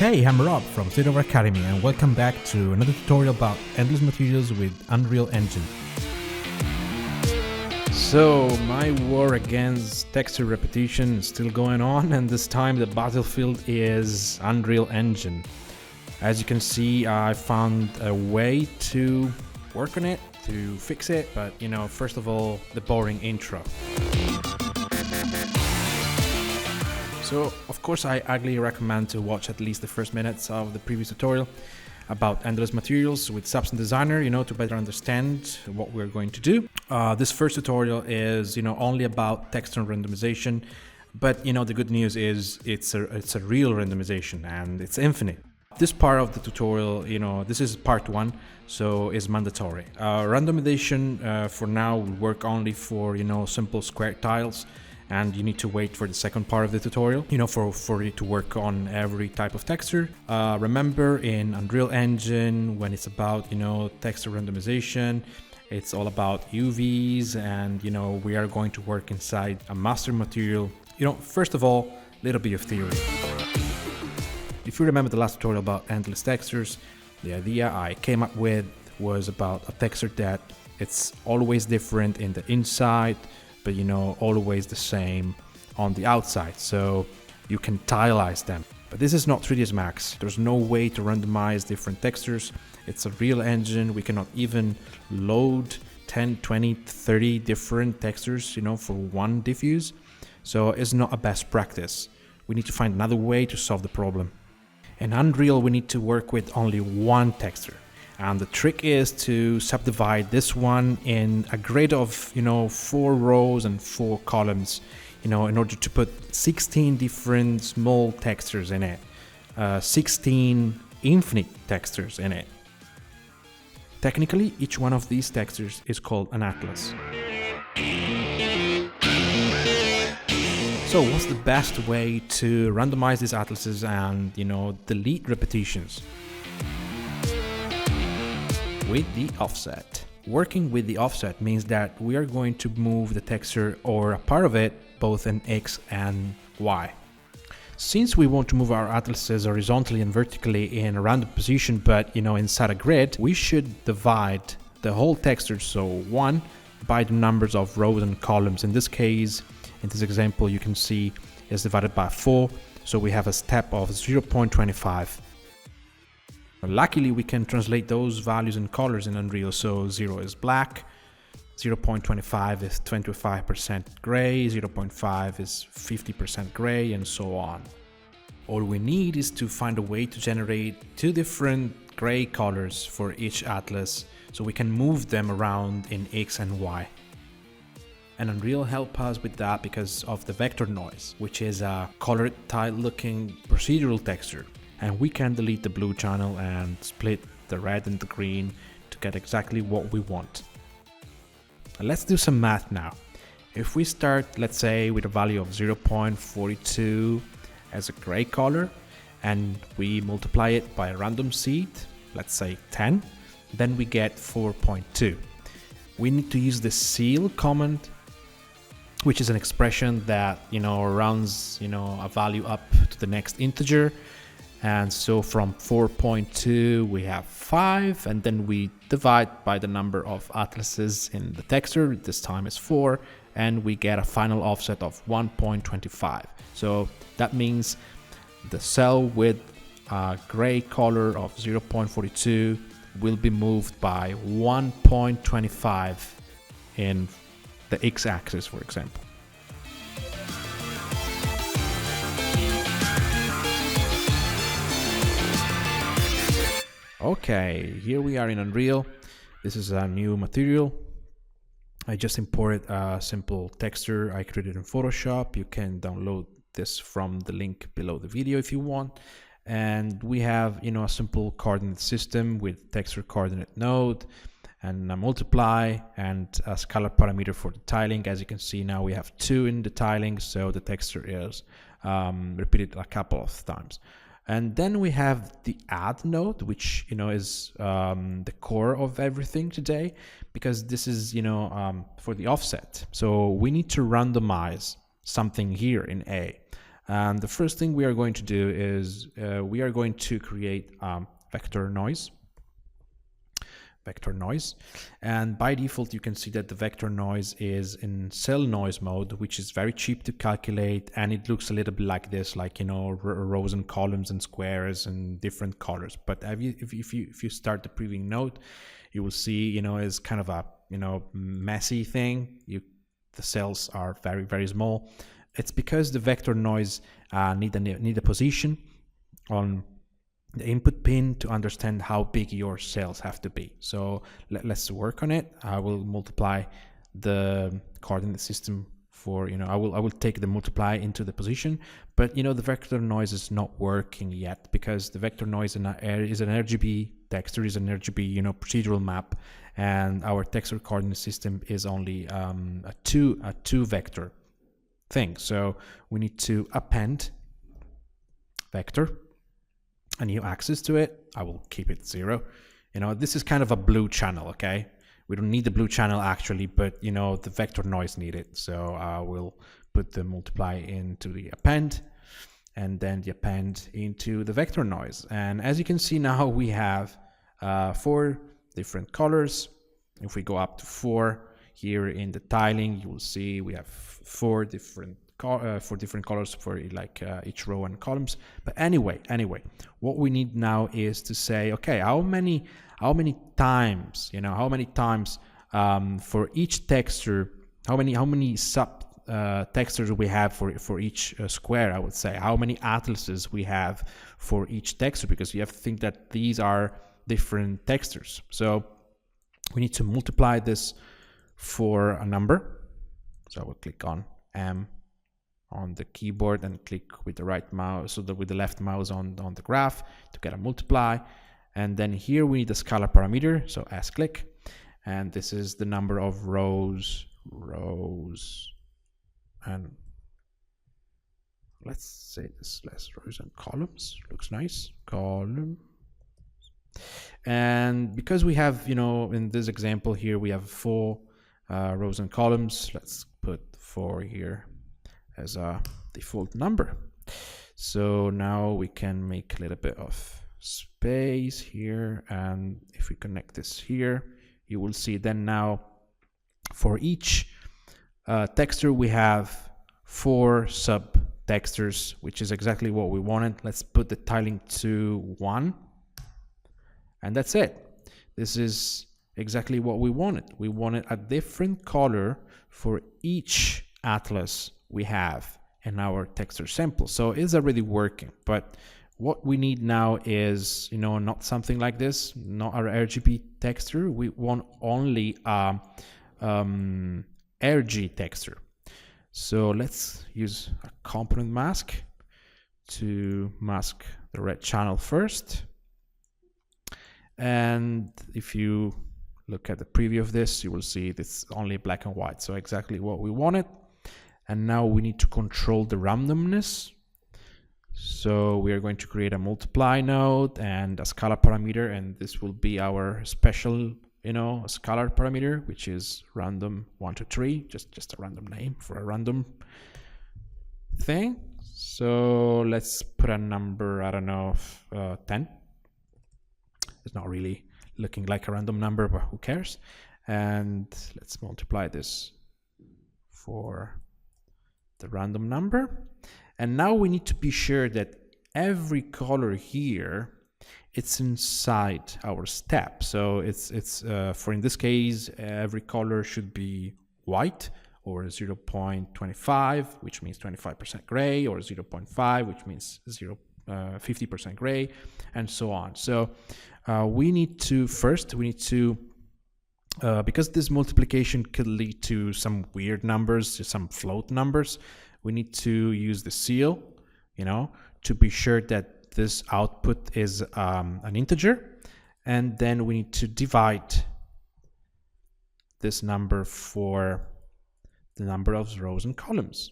Hey, I'm Rob from SOA Academy and welcome back to another tutorial about endless materials with Unreal Engine. So my war against texture repetition is still going on, and this time the battlefield is Unreal Engine. As you can see, I found a way to work on it, to fix it, but first of all, the boring intro. So, of course, I highly recommend to watch at least the first minutes of the previous tutorial about endless materials with Substance Designer, to better understand what we're going to do. This first tutorial is, only about texture randomization, but the good news is it's a real randomization and it's infinite. This part of the tutorial, this is part one, so is mandatory. Randomization for now will work only for, simple square tiles. And you need to wait for the second part of the tutorial, for it to work on every type of texture. Remember, in Unreal Engine, when it's about, texture randomization, it's all about UVs, and, we are going to work inside a master material. First of all, a little bit of theory. If you remember the last tutorial about endless textures, the idea I came up with was about a texture that it's always different in the inside, but always the same on the outside, so you can tileize them. But this is not 3ds Max. There's no way to randomize different textures. It's a real engine. We cannot even load 10, 20, 30 different textures, for one diffuse. So it's not a best practice. We need to find another way to solve the problem. In Unreal, we need to work with only one texture. And the trick is to subdivide this one in a grid of, 4 rows and 4 columns, in order to put 16 different small textures in it, 16 infinite textures in it. Technically, each one of these textures is called an atlas. So what's the best way to randomize these atlases and, delete repetitions? With the offset. Working with the offset means that we are going to move the texture or a part of it both in X and Y. Since we want to move our atlases horizontally and vertically in a random position, but inside a grid, we should divide the whole texture, so 1, by the numbers of rows and columns. In this case, in this example, you can see is divided by 4, so we have a step of 0.25. Luckily, we can translate those values in colors in Unreal. So 0 is black, 0.25 is 25% gray, 0.5 is 50% gray, and so on. All we need is to find a way to generate 2 different gray colors for each atlas, so we can move them around in X and Y. And Unreal helps us with that because of the vector noise, which is a colored tile-looking procedural texture. And we can delete the blue channel and split the red and the green to get exactly what we want. And let's do some math now. If we start, let's say, with a value of 0.42 as a gray color, and we multiply it by a random seed, let's say 10, then we get 4.2. We need to use the ceil command, which is an expression that rounds a value up to the next integer. And so from 4.2 we have 5, and then we divide by the number of atlases in the texture. This time is 4, and we get a final offset of 1.25. So that means the cell with a gray color of 0.42 will be moved by 1.25 in the x-axis, for example. Okay, here we are in Unreal. This is a new material. I just imported a simple texture I created in Photoshop. You can download this from the link below the video if you want. And we have, a simple coordinate system with texture coordinate node and a multiply and a scalar parameter for the tiling. As you can see now, we have 2 in the tiling, so the texture is repeated a couple of times. And then we have the add node, which is the core of everything today, because this is for the offset. So we need to randomize something here in A. And the first thing we are going to do is we are going to create vector noise. And by default you can see that the vector noise is in cell noise mode, which is very cheap to calculate, and it looks a little bit like this, like, you know, rows and columns and squares and different colors. But if you start the previewing node, you will see, you know, it's kind of a, you know, messy thing. The cells are very, very small. It's because the vector noise need a position on the input pin to understand how big your cells have to be. So let's work on it. I will multiply the coordinate system for, you know, I will take the multiply into the position, but, you know, the vector noise is not working yet because the vector noise is an RGB texture, is an RGB, you know, procedural map, and our texture coordinate system is only a two vector thing. So we need to append vector, a new axis to it. I will keep it 0. You know, this is kind of a blue channel, okay? We don't need the blue channel actually, but, you know, the vector noise needed. So I will put the multiply into the append, and then the append into the vector noise. And as you can see now, we have 4 different colors. If we go up to 4 here in the tiling, you will see we have 4 different colors for like each row and columns. But anyway, what we need now is to say, okay, how many times, you know, how many times for each texture, how many sub textures we have for each square, I would say, how many atlases we have for each texture, because you have to think that these are different textures. So we need to multiply this for a number. So I will click on M on the keyboard and click with the right mouse, so that with the left mouse on the graph to get a multiply. And then here we need a scalar parameter, so S click, and this is the number of rows, and let's say this less rows and columns, looks nice, column. And because we have, you know, in this example here we have 4 rows and columns, let's put 4 here as a default number. So now we can make a little bit of space here, and if we connect this here, you will see then now for each texture we have 4 sub textures, which is exactly what we wanted. Let's put the tiling to 1, and that's it. This is exactly what we wanted. We wanted a different color for each atlas we have in our texture sample. So it's already working, but what we need now is, you know, not something like this, not our RGB texture. We want only a RG texture. So let's use a component mask to mask the red channel first. And if you look at the preview of this, you will see it's only black and white. So exactly what we wanted. And now we need to control the randomness. So we are going to create a multiply node and a scalar parameter, and this will be our special, you know, scalar parameter, which is random 1, 2, 3, just a random name for a random thing. So let's put a number, I don't know, 10. It's not really looking like a random number, but who cares? And let's multiply this for the random number. And now we need to be sure that every color here, it's inside our step. So it's for in this case, every color should be white, or 0.25, which means 25% gray, or 0.5, which means 50% gray, and so on. So we need to because this multiplication could lead to some weird numbers, to some float numbers, we need to use the seal, you know, to be sure that this output is an integer, and then we need to divide this number for the number of rows and columns.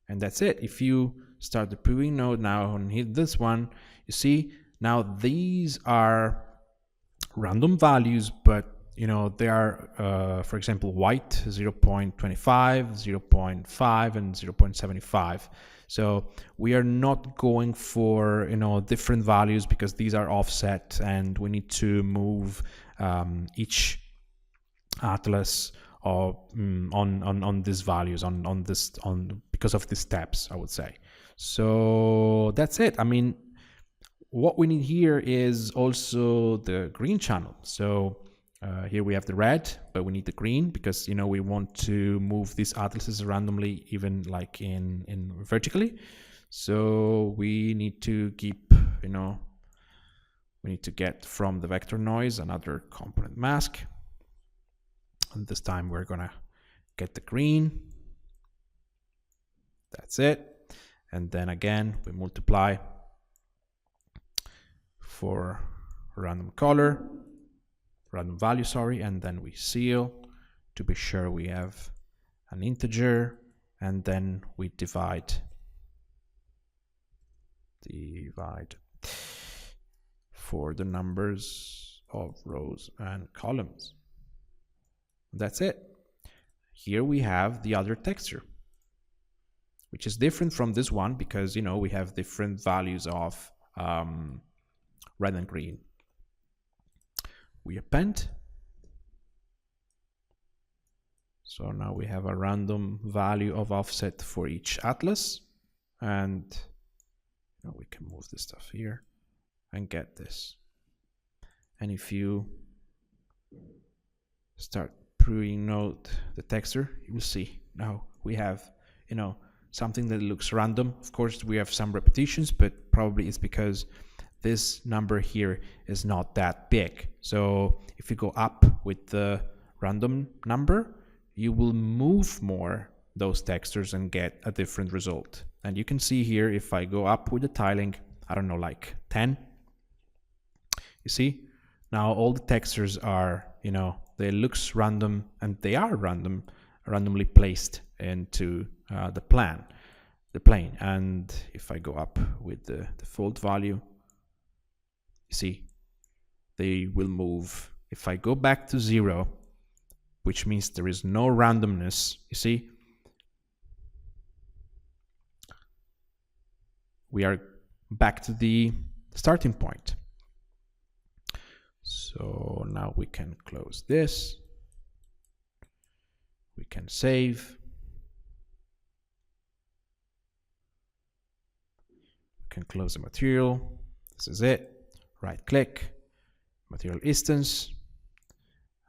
And that's it. If you start the previewing node now and hit this one, you see now these are random values, but you know, they are, for example, white 0.25, 0.5, and 0.75. So we are not going for, you know, different values because these are offset, and we need to move each atlas or on these values on because of these steps, I would say. So that's it. I mean, what we need here is also the green channel. So here we have the red, but we need the green because, you know, we want to move these atlases randomly, even like in vertically. So we need to keep, you know, we need to get from the vector noise another component mask. And this time we're gonna get the green. That's it. And then again, we multiply for random color, random value, sorry, and then we seal to be sure we have an integer, and then we divide for the numbers of rows and columns. That's it. Here we have the other texture, which is different from this one because, you know, we have different values of red and green. We append. So now we have a random value of offset for each atlas, and you know, we can move this stuff here and get this. And if you start pre-note the texture, you will see now we have, you know, something that looks random. Of course, we have some repetitions, but probably it's because this number here is not that big. So if you go up with the random number, you will move more those textures and get a different result. And you can see here, if I go up with the tiling, I don't know, like 10, you see, now all the textures are, you know, they looks random, and they are randomly placed into the plane. And if I go up with the default value, you see, they will move. If I go back to 0, which means there is no randomness, you see, we are back to the starting point. So now we can close this. We can save. We can close the material. This is it. Right click, material instance,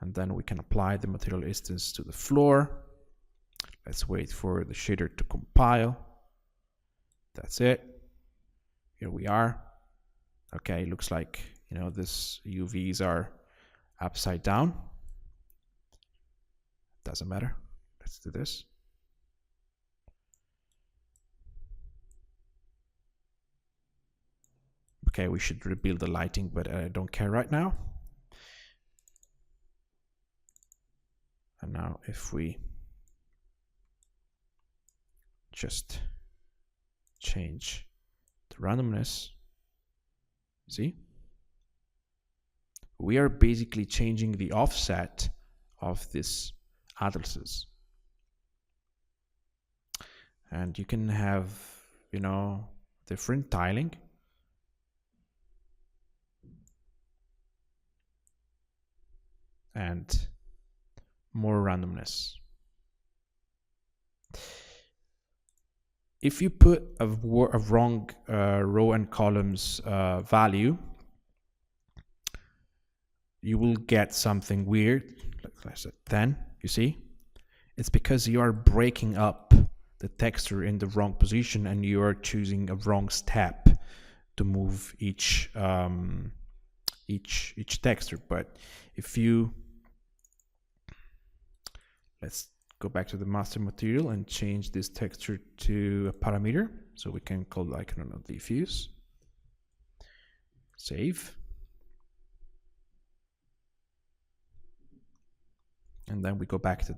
and then we can apply the material instance to the floor. Let's wait for the shader to compile. That's it. Here we are. Okay, looks like, you know, this UVs are upside down. Doesn't matter. Let's do this. Okay, we should rebuild the lighting, but I don't care right now. And now if we just change the randomness, see? We are basically changing the offset of these atlases. And you can have, you know, different tiling. And more randomness. If you put a wrong row and columns value, you will get something weird, like I said, 10, you see? It's because you are breaking up the texture in the wrong position, and you are choosing a wrong step to move each texture. But if you, let's go back to the master material and change this texture to a parameter. So we can call, like, I don't know, diffuse. Save. And then we go back to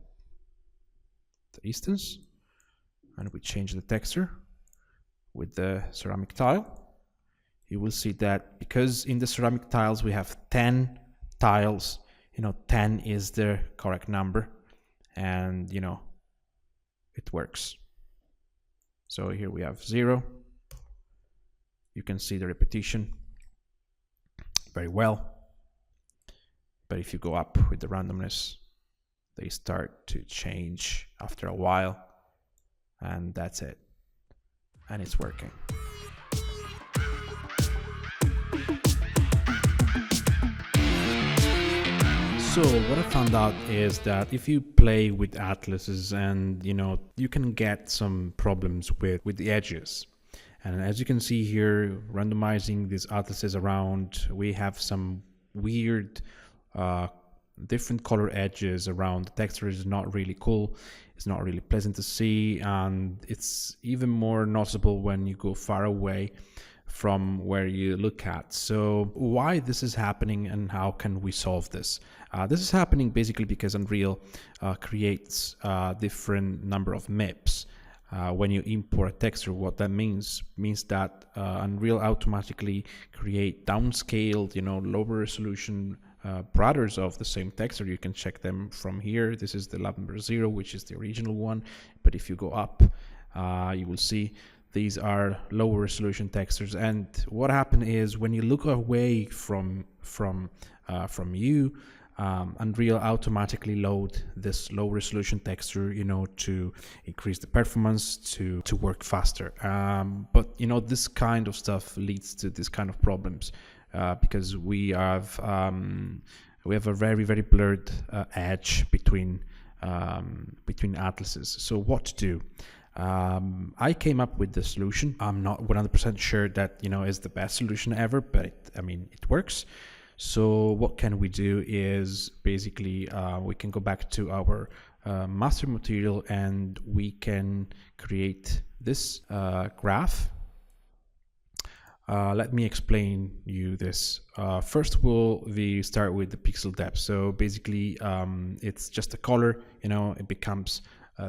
the instance and we change the texture with the ceramic tile. You will see that because in the ceramic tiles we have 10 tiles, 10 is the correct number, and it works. So here we have 0. You can see the repetition very well. But if you go up with the randomness, they start to change after a while, and that's it. And it's working. So what I found out is that if you play with atlases, and you can get some problems with the edges. And as you can see here, randomizing these atlases around, we have some weird different color edges around. The texture is not really cool. It's not really pleasant to see, and it's even more noticeable when you go far away from where you look at. So why this is happening and how can we solve this? This is happening basically because Unreal creates a different number of MIPs. When you import a texture, what that means that Unreal automatically create downscaled, lower resolution brothers of the same texture. You can check them from here. This is the lab number 0, which is the original one. But if you go up, you will see these are lower resolution textures. And what happened is when you look away from you, Unreal automatically load this low resolution texture, to increase the performance, to work faster. But this kind of stuff leads to this kind of problems because we have a very, very blurred edge between atlases. So what to do? I came up with the solution. I'm not 100% sure that is the best solution ever, but it works. So what can we do is basically we can go back to our master material and we can create this graph. Let me explain you this. First we start with the pixel depth. So basically it's just a color, it becomes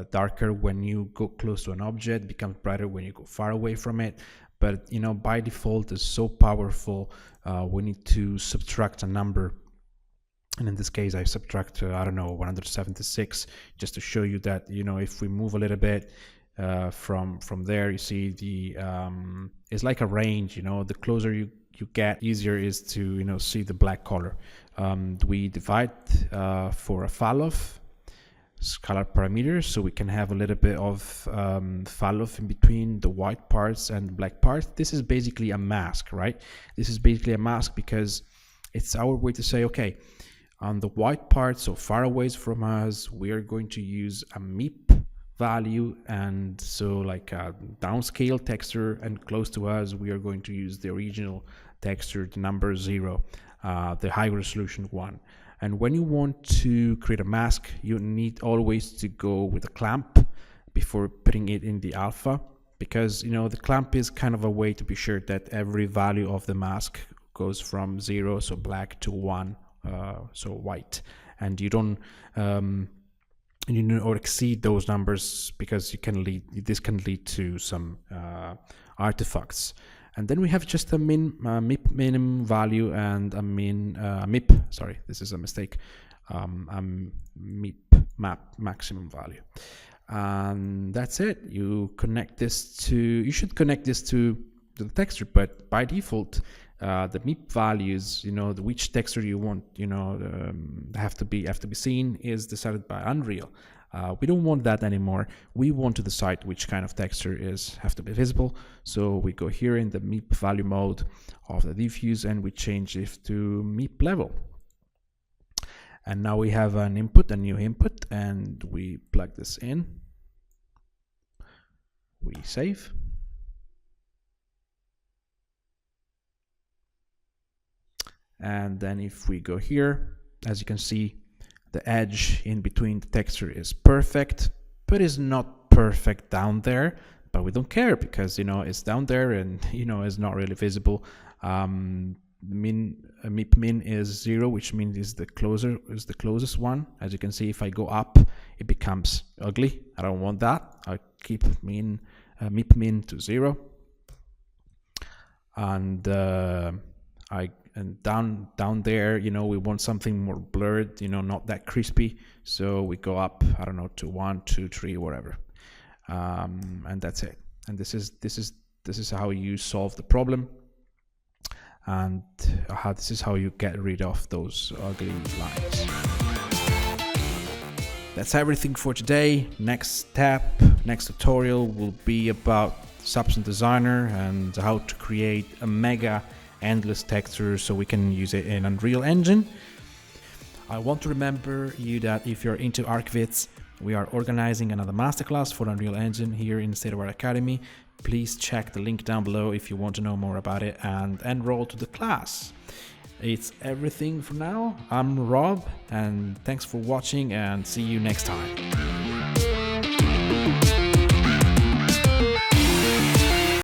darker when you go close to an object, becomes brighter when you go far away from it. But by default it's so powerful, we need to subtract a number, and in this case I subtract I don't know, 176, just to show you that if we move a little bit from there, you see the it's like a range. The closer you get, easier is to see the black color. We divide for a falloff scalar parameters, so we can have a little bit of falloff in between the white parts and the black parts. This is basically a mask, right? This is basically a mask because it's our way to say, okay, on the white part, so far away from us, we are going to use a MIP value, and so like a downscale texture, and close to us we are going to use the original texture, the number 0, the high resolution one. And when you want to create a mask, you need always to go with a clamp before putting it in the alpha, because the clamp is kind of a way to be sure that every value of the mask goes from 0, so black, to 1, so white, and you don't or exceed those numbers, because this can lead to some artifacts. And then we have just a MIP minimum value and a MIP, sorry, this is a mistake, MIP maximum value. And that's it. You should connect this to the texture, but by default, the MIP values, which texture you want, have to be seen, is decided by Unreal. We don't want that anymore. We want to decide which kind of texture have to be visible. So we go here in the MIP value mode of the diffuse and we change it to MIP level. And now we have a new input, and we plug this in. We save. And then if we go here, as you can see, the edge in between the texture is perfect, but is not perfect down there. But we don't care, because it's down there and it's not really visible. MIP min is 0, which means is the closest one. As you can see, if I go up, it becomes ugly. I don't want that. I keep MIP min to 0, and I and down there, you know, we want something more blurred, you know, not that crispy. So we go up, I don't know, to 1, 2, 3, whatever, and that's it. And this is how you solve the problem, and this is how you get rid of those ugly lines. That's everything for today. Next tutorial will be about Substance Designer and how to create a mega endless texture so we can use it in Unreal Engine. I want to remember you that if you're into ArchViz, we are organizing another masterclass for Unreal Engine here in SOA Academy. Please check the link down below if you want to know more about it and enroll to the class. It's everything for now. I'm Rob, and thanks for watching, and see you next time.